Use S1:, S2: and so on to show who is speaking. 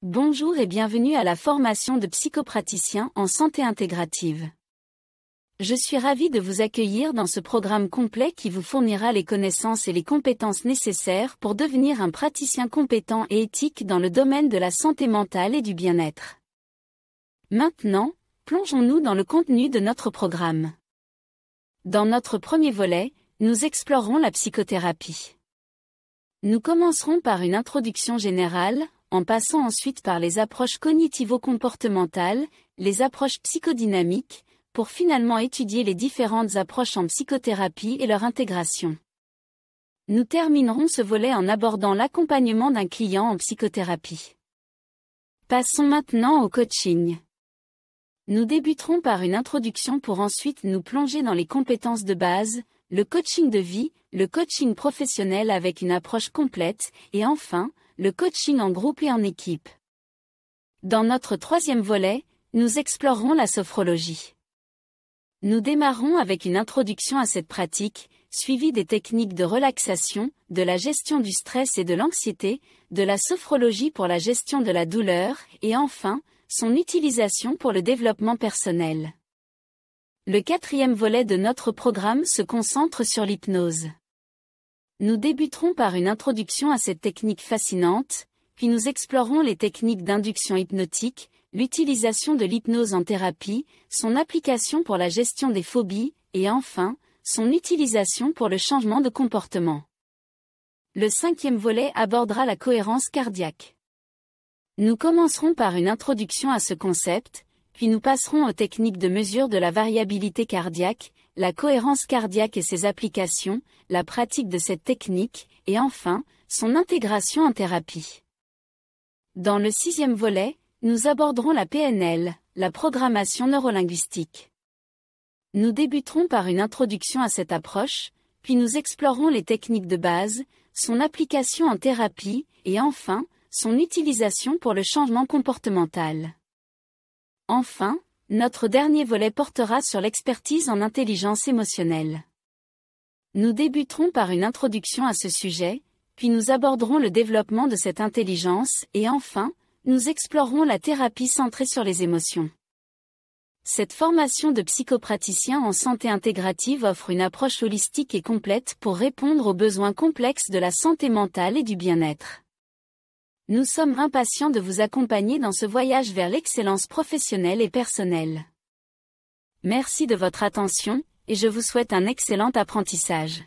S1: Bonjour et bienvenue à la formation de psychopraticien en santé intégrative. Je suis ravie de vous accueillir dans ce programme complet qui vous fournira les connaissances et les compétences nécessaires pour devenir un praticien compétent et éthique dans le domaine de la santé mentale et du bien-être. Maintenant, plongeons-nous dans le contenu de notre programme. Dans notre premier volet, nous explorerons la psychothérapie. Nous commencerons par une introduction générale, en passant ensuite par les approches cognitivo-comportementales, les approches psychodynamiques, pour finalement étudier les différentes approches en psychothérapie et leur intégration. Nous terminerons ce volet en abordant l'accompagnement d'un client en psychothérapie. Passons maintenant au coaching. Nous débuterons par une introduction pour ensuite nous plonger dans les compétences de base, le coaching de vie, le coaching professionnel avec une approche complète, et enfin, le coaching en groupe et en équipe. Dans notre troisième volet, nous explorerons la sophrologie. Nous démarrons avec une introduction à cette pratique, suivie des techniques de relaxation, de la gestion du stress et de l'anxiété, de la sophrologie pour la gestion de la douleur, et enfin, son utilisation pour le développement personnel. Le quatrième volet de notre programme se concentre sur l'hypnose. Nous débuterons par une introduction à cette technique fascinante, puis nous explorerons les techniques d'induction hypnotique, l'utilisation de l'hypnose en thérapie, son application pour la gestion des phobies, et enfin, son utilisation pour le changement de comportement. Le cinquième volet abordera la cohérence cardiaque. Nous commencerons par une introduction à ce concept, puis nous passerons aux techniques de mesure de la variabilité cardiaque, la cohérence cardiaque et ses applications, la pratique de cette technique, et enfin, son intégration en thérapie. Dans le sixième volet, nous aborderons la PNL, la programmation neurolinguistique. Nous débuterons par une introduction à cette approche, puis nous explorerons les techniques de base, son application en thérapie, et enfin, son utilisation pour le changement comportemental. Enfin, notre dernier volet portera sur l'expertise en intelligence émotionnelle. Nous débuterons par une introduction à ce sujet, puis nous aborderons le développement de cette intelligence et enfin, nous explorerons la thérapie centrée sur les émotions. Cette formation de psychopraticien en santé intégrative offre une approche holistique et complète pour répondre aux besoins complexes de la santé mentale et du bien-être. Nous sommes impatients de vous accompagner dans ce voyage vers l'excellence professionnelle et personnelle. Merci de votre attention, et je vous souhaite un excellent apprentissage.